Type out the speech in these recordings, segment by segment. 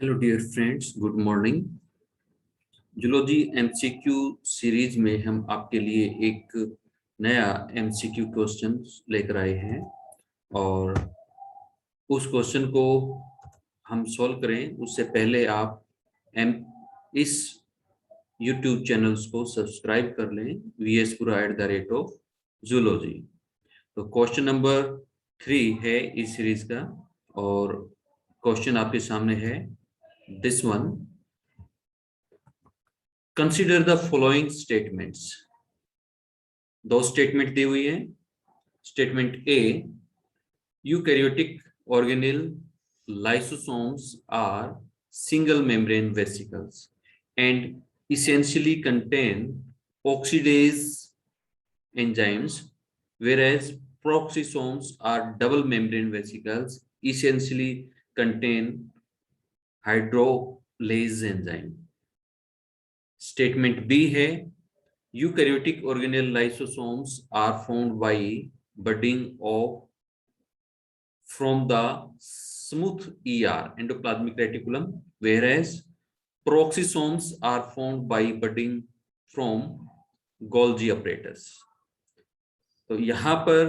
Hello dear friends, good morning. Zoology MCQ series में हम आपके लिए एक नया एमसीक्यू क्वेश्चन लेकर आए हैं और उस क्वेश्चन को हम सॉल्व करें उससे पहले आप एम इस यूट्यूब चैनल्स को सब्सक्राइब कर लें, VSpura@जूलॉजी। तो क्वेश्चन नंबर 3 है इस सीरीज का और क्वेश्चन आपके सामने है this one. Consider the following statements. दो स्टेटमेंट दी हुई है। Statement A, eukaryotic organelle lysosomes are single membrane vesicles and essentially contain oxidase enzymes, whereas peroxisomes are double membrane vesicles essentially contain hydrolase enzyme. Statement B है, eukaryotic organelle lysosomes are formed by budding of from the smooth ER endoplasmic reticulum, whereas peroxisomes are formed by budding from Golgi apparatus. तो यहाँ पर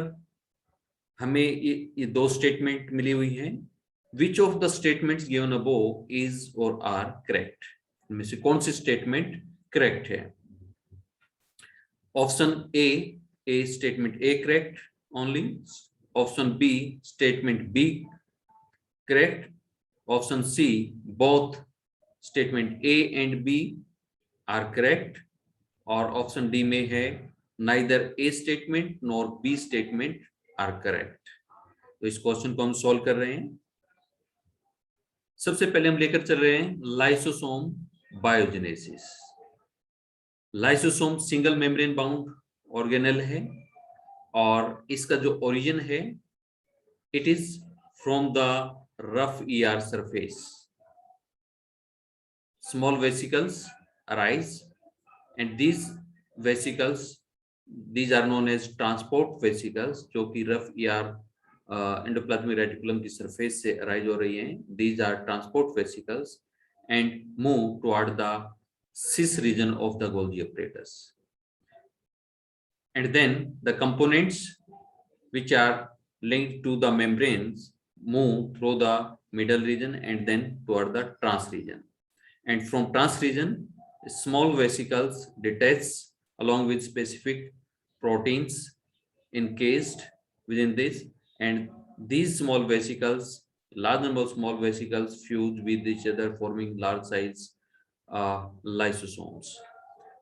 हमें ये दो statement मिली हुई हैं। Which of the statements given above is or are correct? इनमें से कौन सी स्टेटमेंट करेक्ट है? Option A statement A correct only, option B statement B correct, option C both statement A and B are correct, और option D में है neither A statement nor B statement are correct. तो इस question को हम solve कर रहे हैं। सबसे पहले हम लेकर चल रहे हैं lysosome biogenesis. Lysosome single membrane bound organelle है और इसका जो ओरिजिन है it is from the rough ER surface. Small vesicles arise and these are known as transport vesicles, जो कि रफ ER एंडोप्लाज्मिक रेटिकुलम की सरफेस से अराइज हो रही हैं. These are transport vesicles and move toward the cis region of the Golgi apparatus. And then the components which are linked to the membranes move through the middle region and then toward the trans region. And from trans region, small vesicles detach along with specific proteins encased within this, and these small vesicles, large number of small vesicles fuse with each other forming large size lysosomes.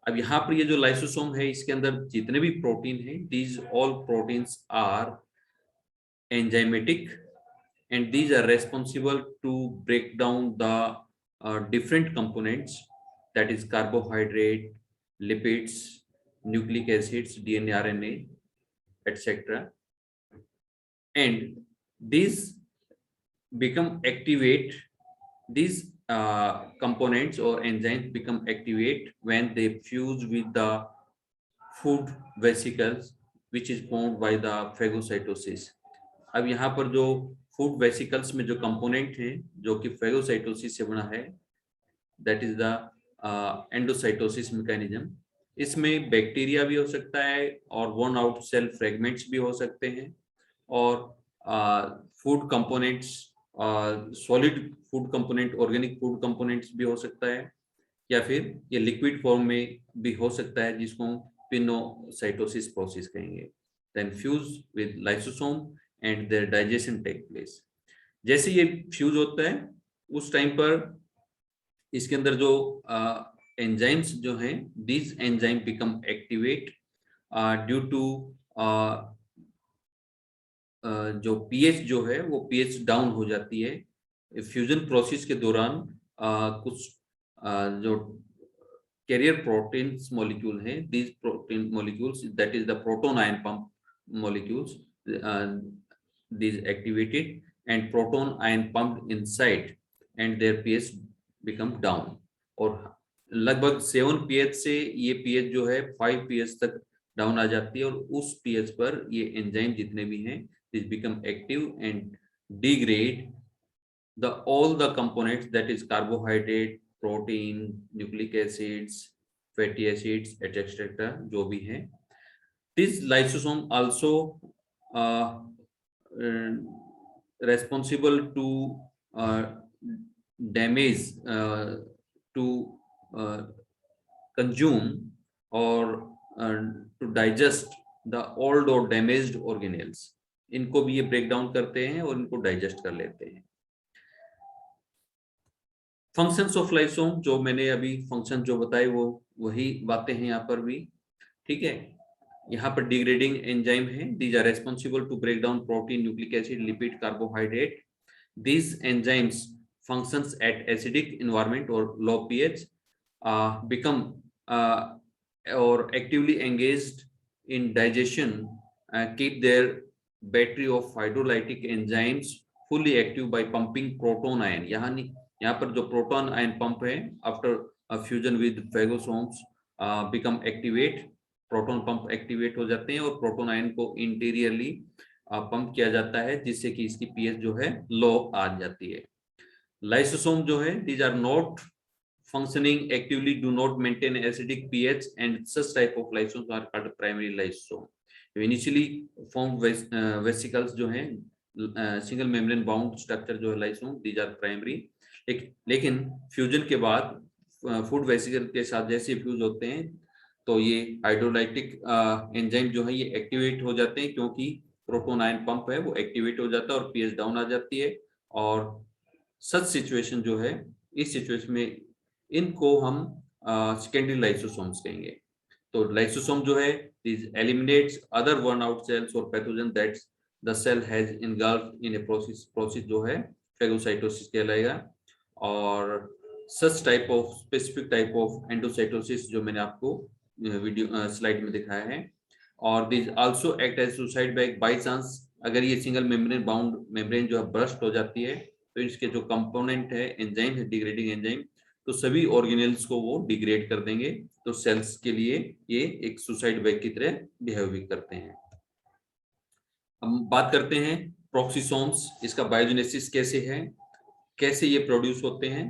अब यहाँ पर ये जो lysosome है इसके अंदर जितने भी प्रोटीन हैं, these all proteins are enzymatic and these are responsible to break down the different components, that is carbohydrate, lipids, nucleic acids, DNA, RNA, etc. And these become activate, these components or enzymes become activate when they fuse with the food vesicles which is formed by the phagocytosis. अब यहाँ पर जो food vesicles में जो component हैं जो कि phagocytosis से बना है, that is the endocytosis mechanism. इसमें बैक्टीरिया भी हो सकता है और वॉर्न आउट सेल फ्रेगमेंट्स भी हो सकते हैं और food components, solid food component, organic food components भी हो सकता है या फिर ये लिक्विड फॉर्म में भी हो सकता है जिसको हम पिनोसाइटोसिस प्रोसेस कहेंगे. Then fuse with lysosome and their digestion take place. जैसे ये फ्यूज होता है उस टाइम पर इसके अंदर जो एंजाइम्स जो हैं, these enzyme become activate due to जो pH जो है वो pH डाउन हो जाती है. फ्यूजन प्रोसेस के दौरान कुछ जो कैरियर प्रोटीन्स मॉलिक्यूल हैं, these protein molecules, that is the proton ion pump molecules, these activated and proton ion pumped inside and their pH become down. और लगभग 7 pH से ये pH जो है 5 pH तक डाउन आ जाती है और उस pH पर ये एंजाइम जितने भी हैं these become active and degrade all the components, that is carbohydrate, protein, nucleic acids, fatty acids, etc. जो भी हैं. This lysosome also uh, responsible to damage, to consume or to digest the old or damaged organelles. इनको भी ये break down करते हैं और इनको डाइजेस्ट कर लेते हैं. फंक्शंस ऑफ लाइसोम, जो मैंने अभी फंक्शन जो बताए वो वही बातें हैं यहाँ पर भी. ठीक है, यहाँ पर डिग्रेडिंग एंजाइम है. These are responsible to break down protein, nucleic acid, lipid, carbohydrate. These enzymes functions at acidic environment or low pH, become or actively engaged in digestion, keep their battery of hydrolytic enzymes fully active by pumping proton ion. यहाँ पर जो proton ion pump है, after fusion with phagosomes become activate. Proton pump activate हो जाते हैं और proton ion को interiorly pump किया जाता है, जिससे कि इसकी पीएच जो है लो आ जाती है. लाइसोसोम जो है, these are not functioning actively, do not maintain acidic pH, and such type of lysosomes are called primary lysosome. Initially formed vesicles जो हैं, single membrane bound structure जो है lysosome, these are primary. लेकिन fusion के बाद food vesicle के साथ जैसे फ्यूज होते हैं तो ये हाइड्रोलाइटिक एंजाइम जो है ये एक्टिवेट हो जाते हैं, क्योंकि प्रोटोन आयन पंप है वो एक्टिवेट हो जाता है और पीएच डाउन आ जाती है. और सच सिचुएशन जो है, इस सिचुएशन में इनको हम सेकेंडरी लाइसोसोम्स कहेंगे. तो लाइसोसोम जो है, this eliminates other worn out cells और pathogen that the cell has engulfed in a process जो है फेगोसाइटोसिस कहलाएगा. और such type of specific type of endocytosis जो मैंने आपको वीडियो स्लाइड में दिखाया है. और this also act as suicide bag by chance. अगर ये सिंगल मेम्ब्रेन बाउंड मेम्ब्रेन जो है ब्रस्ट हो जाती है, तो इसके जो कंपोनेंट है, एंजाइम है, डिग्रेडिंग एंजाइम, तो सभी ऑर्गेनेल्स को वो डिग्रेड कर देंगे. तो सेल्स के लिए ये एक सुसाइड बैग की तरह बिहेव भी करते हैं. हम बात करते हैं प्रोक्सिसोम्स. इसका बायोजेनेसिस कैसे है, कैसे ये प्रोड्यूस होते हैं.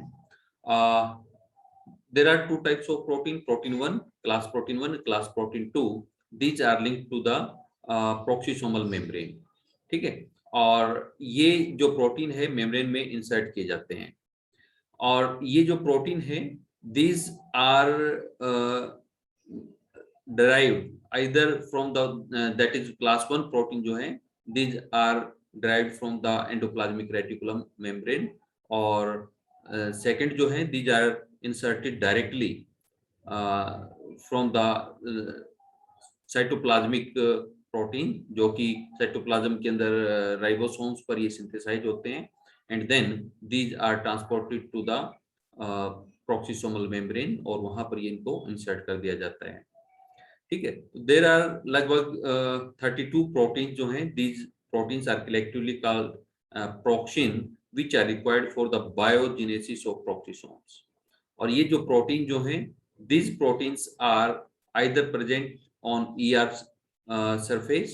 There are two types of protein, protein 1, class protein 1, class protein 2. These are linked to the peroxisomal membrane. ठीक है, और ये जो प्रोटीन है मेम्ब्रेन में इंसर्ट किए जाते हैं. और ये जो प्रोटीन है, these are derived either from the that is class 1 protein जो है, these are derived from the endoplasmic reticulum membrane. और second जो है, these are inserted directly from the cytoplasmic protein, जो कि साइटोप्लाज्म के अंदर राइबोसोम्स पर ये सिंथेसाइज होते हैं. And then these are transported to the peroxisomal membrane और वहां पर ये इनको इंसर्ट कर दिया जाता है. ठीक है, देयर आर लगभग 32 प्रोटीन जो हैं. These proteins are collectively called peroxin which are required for the biogenesis of peroxisomes. और ये जो प्रोटीन जो हैं, these proteins are either present on ER surface,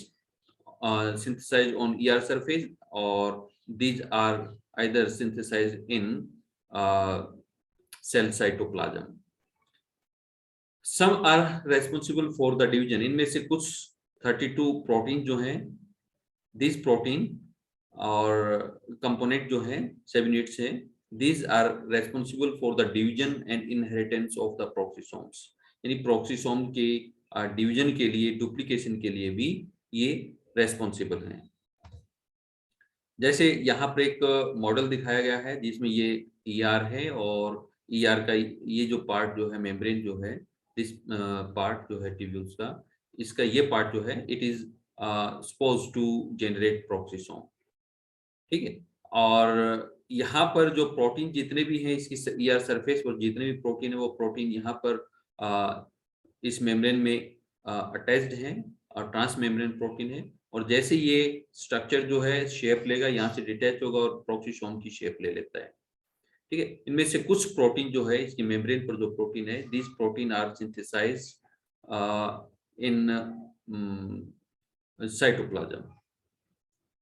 synthesized on ER surface, or these are either synthesized in cell cytoplasm. Some are responsible for the division. इनमें से कुछ 32 protein जो हैं, these protein और component जो हैं 7 units हैं, these are responsible for the division and inheritance of the proxysomes. यानी प्रोक्सिसोम के डिवीजन के लिए, डुप्लीकेशन के लिए भी ये रेस्पॉन्सिबल हैं. जैसे यहाँ पर एक मॉडल दिखाया गया है जिसमें ये ER है और ER का ये जो पार्ट जो है मेम्ब्रेन जो है, दिस पार्ट जो है ट्यूब्यूल्स का, इसका ये पार्ट जो है it is suppose to generate peroxisome. ठीक है, और यहाँ पर जो प्रोटीन जितने भी हैं इसकी ER सरफेस पर जितने भी प्रोटीन है, वो प्रोटीन यहाँ पर इस मेम्ब्रेन में अटैच्ड हैं और ट्रांस मेम्ब्रेन प्रोटीन है. और जैसे ये स्ट्रक्चर जो है शेप लेगा, यहाँ से डिटैच होगा और प्रोक्सिसोम की शेप ले लेता है. ठीक है, इनमें से कुछ प्रोटीन जो है इसकी मेम्ब्रेन पर जो प्रोटीन है, this protein are synthesized in cytoplasm.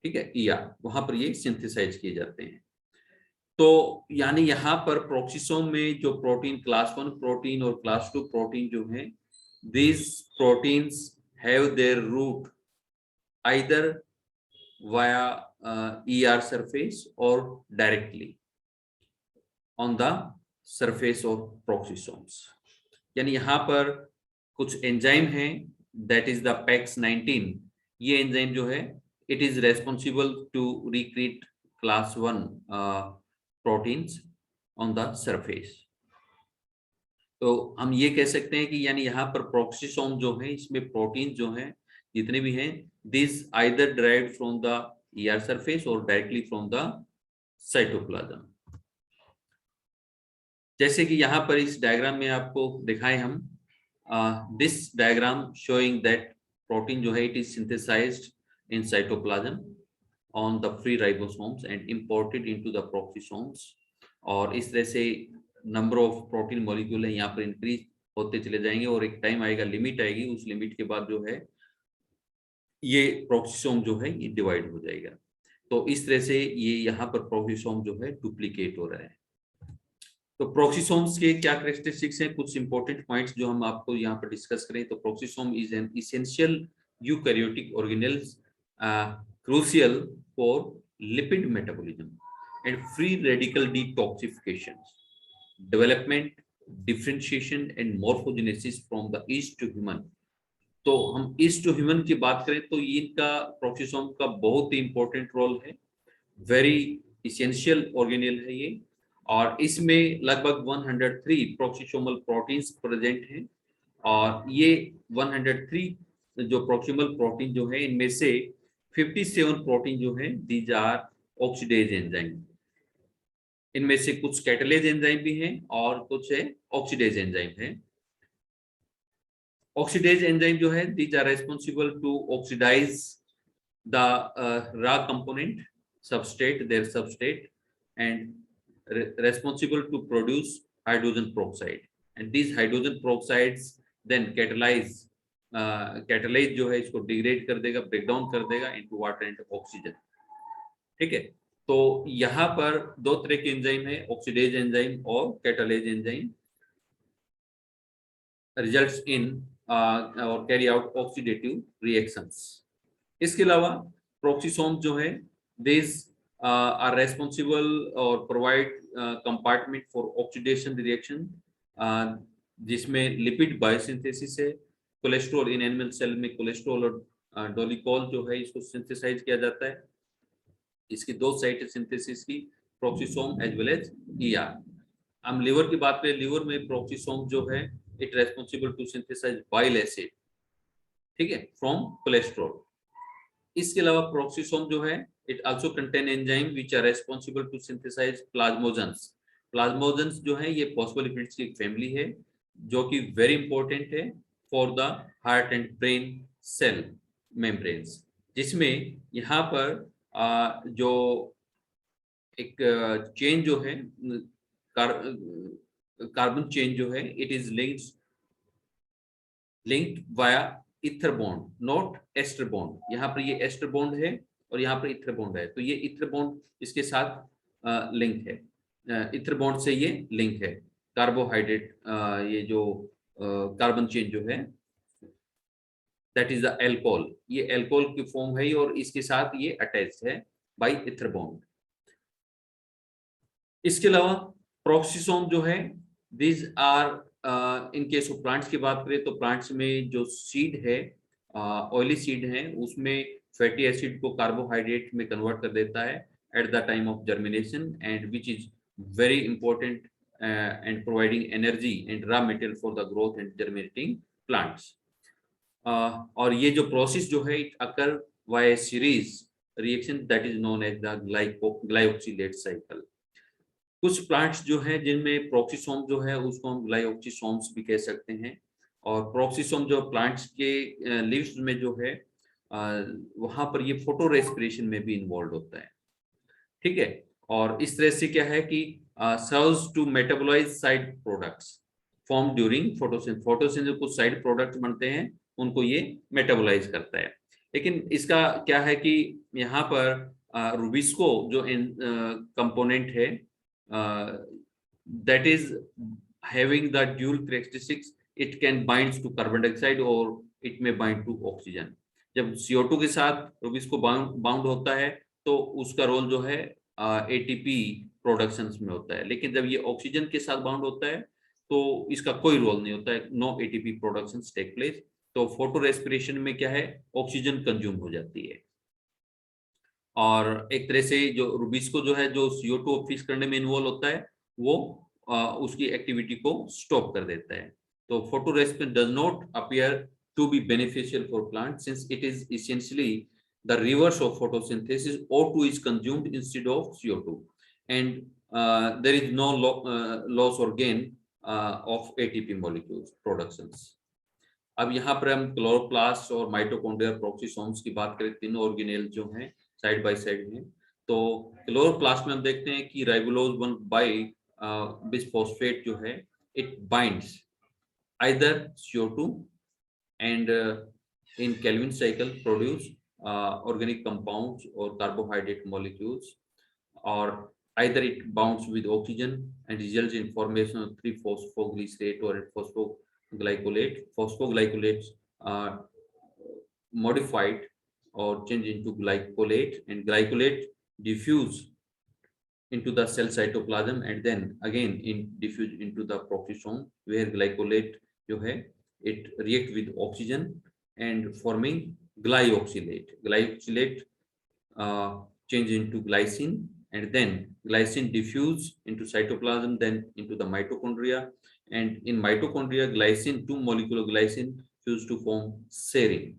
ठीक है, ER वहां पर ये सिंथेसाइज किए जाते हैं. तो यानी यहाँ पर प्रोक्सिसोम में जो प्रोटीन क्लास 1 प्रोटीन और क्लास 2 प्रोटीन जो है, these proteins have their root either via ER surface or directly on the surface of peroxisomes. यानी यहाँ पर कुछ एंजाइम है, that is the PEX-19. ये एंजाइम जो है, it is responsible to recreate class 1 proteins on the surface. तो हम ये कह सकते हैं कि यानी यहाँ पर प्रोक्सिसोम जो है, इसमें प्रोटीन जो है जितने भी हैं, this either derived from the ER surface और डायरेक्टली फ्रॉम द साइटोप्लाज्म। जैसे कि यहाँ पर इस डायग्राम में आपको दिखाएं हम, this diagram showing that protein जो है it is synthesized in cytoplasm on the free ribosomes and imported into the peroxisomes. और इस तरह से नंबर ऑफ प्रोटीन मॉलिक्यूल है यहाँ पर इंक्रीज होते चले जाएंगे और एक टाइम आएगा, लिमिट आएगी, उस लिमिट के बाद जो है ये प्रोक्सिसोम जो है ये डिवाइड हो जाएगा। तो इस तरह से ये यहाँ पर प्रोक्सिसोम जो है डुप्लीकेट हो रहा है। तो प्रोक्सिसोम्स के क्या कैरेक्टरिस्टिक्स हैं, कुछ इंपॉर्टेंट पॉइंट्स जो हम आपको यहाँ पर डिस्कस करें। तो peroxisome is an essential eukaryotic organelles crucial for lipid metabolism and free radical detoxification, development, differentiation and morphogenesis from the yeast to human. तो हम ईस्ट टू ह्यूमन की बात करें तो इनका प्रोक्सिसोम का बहुत ही इंपॉर्टेंट रोल है, वेरी इसेंशियल ऑर्गेनेल है ये, और इसमें लगभग 103 प्रोक्सिसोमल प्रोटीन्स प्रेजेंट हैं। और ये 103 जो प्रोक्सिसोमल प्रोटीन जो है, इनमें से 57 प्रोटीन जो है दीज आर ऑक्सीडेज एंजाइम। इनमें से कुछ कैटलेज एंजाइम भी हैं और कुछ है ऑक्सीडेज एंजाइम है। ऑक्सीडेज एंजाइम जो है these are responsible to oxidize the raw component substrate, their substrate, and responsible to produce hydrogen peroxide, and these hydrogen peroxides then catalyze जो है इसको डिग्रेड कर देगा, ब्रेक डाउन कर देगा into water and oxygen। ठीक है, तो यहाँ पर दो तरह के एंजाइम है, ऑक्सीडेज एंजाइम और कैटालेज एंजाइम, रिजल्ट्स इन और कैरी आउट ऑक्सीडेटिव रिएक्शंस। इसके अलावा प्रोक्सिसोम जो है this are responsible or provide compartment for oxidation reaction, जिसमें लिपिड बायोसिंथेसिस है। कोलेस्ट्रॉल इन एनिमल सेल में कोलेस्ट्रॉल और डोलिकॉल जो है इसको सिंथेसाइज किया जाता है। इसकी दो साइट है सिंथेसिस की, peroxisome as well as ER। हम लिवर की बात करें, लिवर में प्रोक्सिसोम जो है it responsible to synthesize bile acid, ठीक है, फ्रॉम कोलेस्ट्रॉल। इसके अलावा प्रोक्सिसोम जो है it also contain enzyme which are responsible to synthesize plasminogens। प्लाज्मोजेंस जो है ये फॉस्फोलिपिड्स की एक फैमिली है जो कि वेरी इंपॉर्टेंट है for the heart and brain cell membranes, जिसमें यहाँ पर जो एक चेन जो है कार्बन चेन जो है it is linked via ether bond, not ester bond. यहाँ पर ये एस्टर बॉन्ड है और यहाँ पर ईथर बॉन्ड है, तो ये ईथर बॉन्ड इसके साथ लिंक है, ईथर बॉन्ड से ये लिंक है। कार्बोहाइड्रेट ये जो कार्बन चेन जो है दैट इज द एल्कोहल, ये एल्कोहल की फॉर्म है और इसके साथ ये अटैच्ड है बाय ईथर बॉन्ड। इसके अलावा प्रोक्सिसोम जो है this are in case of plants की बात करें तो प्लांट्स में जो सीड है, ऑयली सीड है, उसमें फैटी एसिड को कार्बोहाइड्रेट में कन्वर्ट कर देता है at the time of germination, and which is very important and providing energy and raw material for the growth and germinating plants. और ये जो प्रोसेस जो है it occur via series reaction that is known as the glyoxylate cycle. कुछ plants जो है जिनमें प्रोक्सिसोम जो है उसको हम ग्लाइकोक्सिसोम्स भी कह सकते हैं, और प्रोक्सिसोम जो प्लांट्स के लीव्स में जो है वहां पर ये फोटो रेस्पिरेशन में भी इन्वॉल्व होता है, ठीक है। और इस तरह से क्या है कि serves to metabolize side products form during photosynthesis. Photosynthesis कुछ साइड प्रोडक्ट्स बनते हैं उनको ये मेटाबोलाइज करता है। लेकिन इसका क्या है कि यहाँ पर रुबिस्को जो कंपोनेंट है that is having the dual characteristics. It can binds to carbon dioxide or it may bind to oxygen. जब CO2 के साथ रुबीज को बाउंड होता है तो उसका रोल जो है एटीपी प्रोडक्शन में होता है, लेकिन जब ये ऑक्सीजन के साथ बाउंड होता है तो इसका कोई रोल नहीं होता है, no ATP production take place. तो फोटो रेस्पिरेशन में क्या है, ऑक्सीजन कंज्यूम हो जाती है और एक तरह से जो रुबीज को जो है जो CO2 फिक्स करने में इन्वॉल्व होता है वो उसकी एक्टिविटी को स्टॉप कर देता है। तो photorespiration does not appear to be beneficial for plant since it is essentially the reverse of photosynthesis. O2 is consumed instead of CO2 and there is no loss or gain of ATP molecules productions. अब यहाँ पर हम chloroplast और mitochondria प्रोक्सीसोम्स की बात करें, तीनों organelle जो हैं साइड बाय साइड में, तो क्लोरोप्लास्ट में हम देखते हैं कि राइबोलोज 1 बाई बिसफॉस्फेट जो है it binds either CO2 and in Calvin cycle produce organic compounds or carbohydrate molecules, or either it bonds with oxygen and results in formation of 3-phosphoglycerate or phosphoglycolate. Phosphoglycolates are modified or changed into glycolate, and glycolate diffuse into the cell cytoplasm and then again diffuse into the peroxisome, where glycolate जो है it react with oxygen and forming glyoxylate. Glyoxylate change into glycine and then glycine diffuse into cytoplasm, then into the mitochondria, and in mitochondria glycine, 2 molecular glycine fuse to form serine,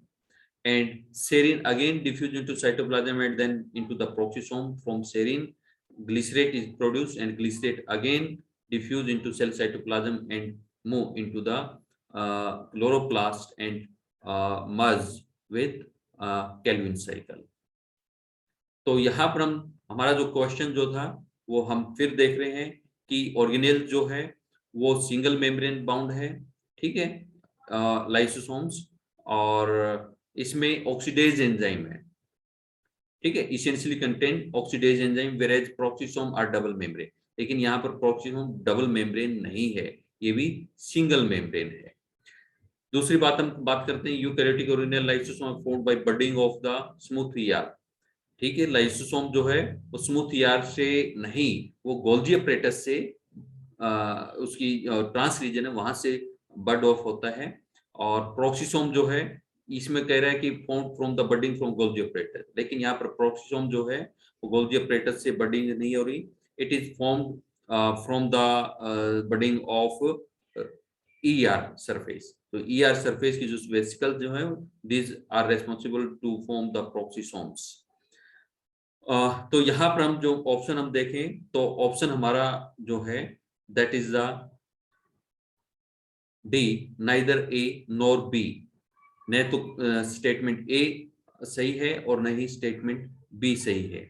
and serine again diffuse into cytoplasm and then into the peroxisome. From serine glycerate is produced and glycerate again diffuse into cell cytoplasm and move into the chloroplast and merge with Calvin cycle. तो यहाँ पर हमारा जो question जो था वो हम फिर देख रहे हैं कि ऑर्गेनेल जो है वो सिंगल मेम्ब्रेन बाउंड है, ठीक है, लाइसोसोम्स, और इसमें ऑक्सीडेज एंजाइम है, ठीक है, essentially contain oxidase enzyme, whereas peroxisome are double membrane, लेकिन यहाँ पर प्रोक्सीसोम डबल मेम्ब्रेन नहीं है, ये भी सिंगल मेम्ब्रेन है। दूसरी बात हम बात करते हैं eukaryotic organelle lysosome formed by budding of the smooth ER, ठीक है, लाइसोसोम जो है वो स्मूथ ईआर से नहीं, वो गोल्जी अपरेटस से उसकी ट्रांस रीजन है वहां से बड ऑफ होता है, और प्रोक्सीसोम जो है इसमें कह रहा है कि form from the budding from Golgi apparatus, लेकिन यहाँ पर प्रोक्सीसोम जो है वो गोल्जी अपरेटस से बडिंग नहीं हो रही, it is formed from the budding of ER surface. तो ER सरफेस की जो वेसिकल जो है these are responsible to form the peroxisomes. तो यहाँ पर हम जो ऑप्शन हम देखें तो ऑप्शन हमारा जो है that is the D, neither A nor B, न तो स्टेटमेंट A सही है और न ही स्टेटमेंट B सही है।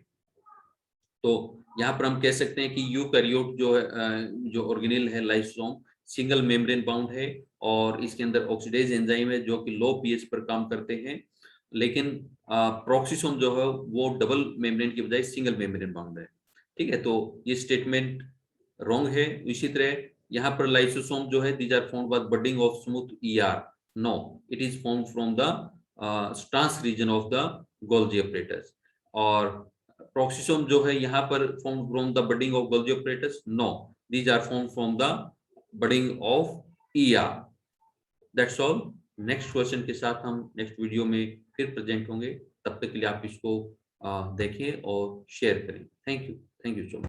तो यहाँ पर हम कह सकते हैं कि यूकैरियोट जो है जो ऑर्गेनेल है लाइसोसोम सिंगल मेम्ब्रेन बाउंड है और इसके अंदर ऑक्सीडेज एंजाइम है जो कि लो पीएच पर काम करते हैं, लेकिन प्रोक्सीसोम जो है वो डबल मेम्ब्रेन की बजाय सिंगल मेम्ब्रेन बाउंड है, ठीक है, तो ये स्टेटमेंट रॉन्ग है। इसी तरह यहाँ पर लाइसोसोम जो है these are formed by budding of smooth ER, no it is formed from the trans region of the Golgi apparatus, और प्रोक्सीसोम जो है यहाँ पर formed from the budding of Golgi apparatus, no these are formed from the budding of ER। That's all. Next question के साथ हम next video में फिर प्रेजेंट होंगे, तब तक के लिए आप इसको देखें और शेयर करें। Thank you so much.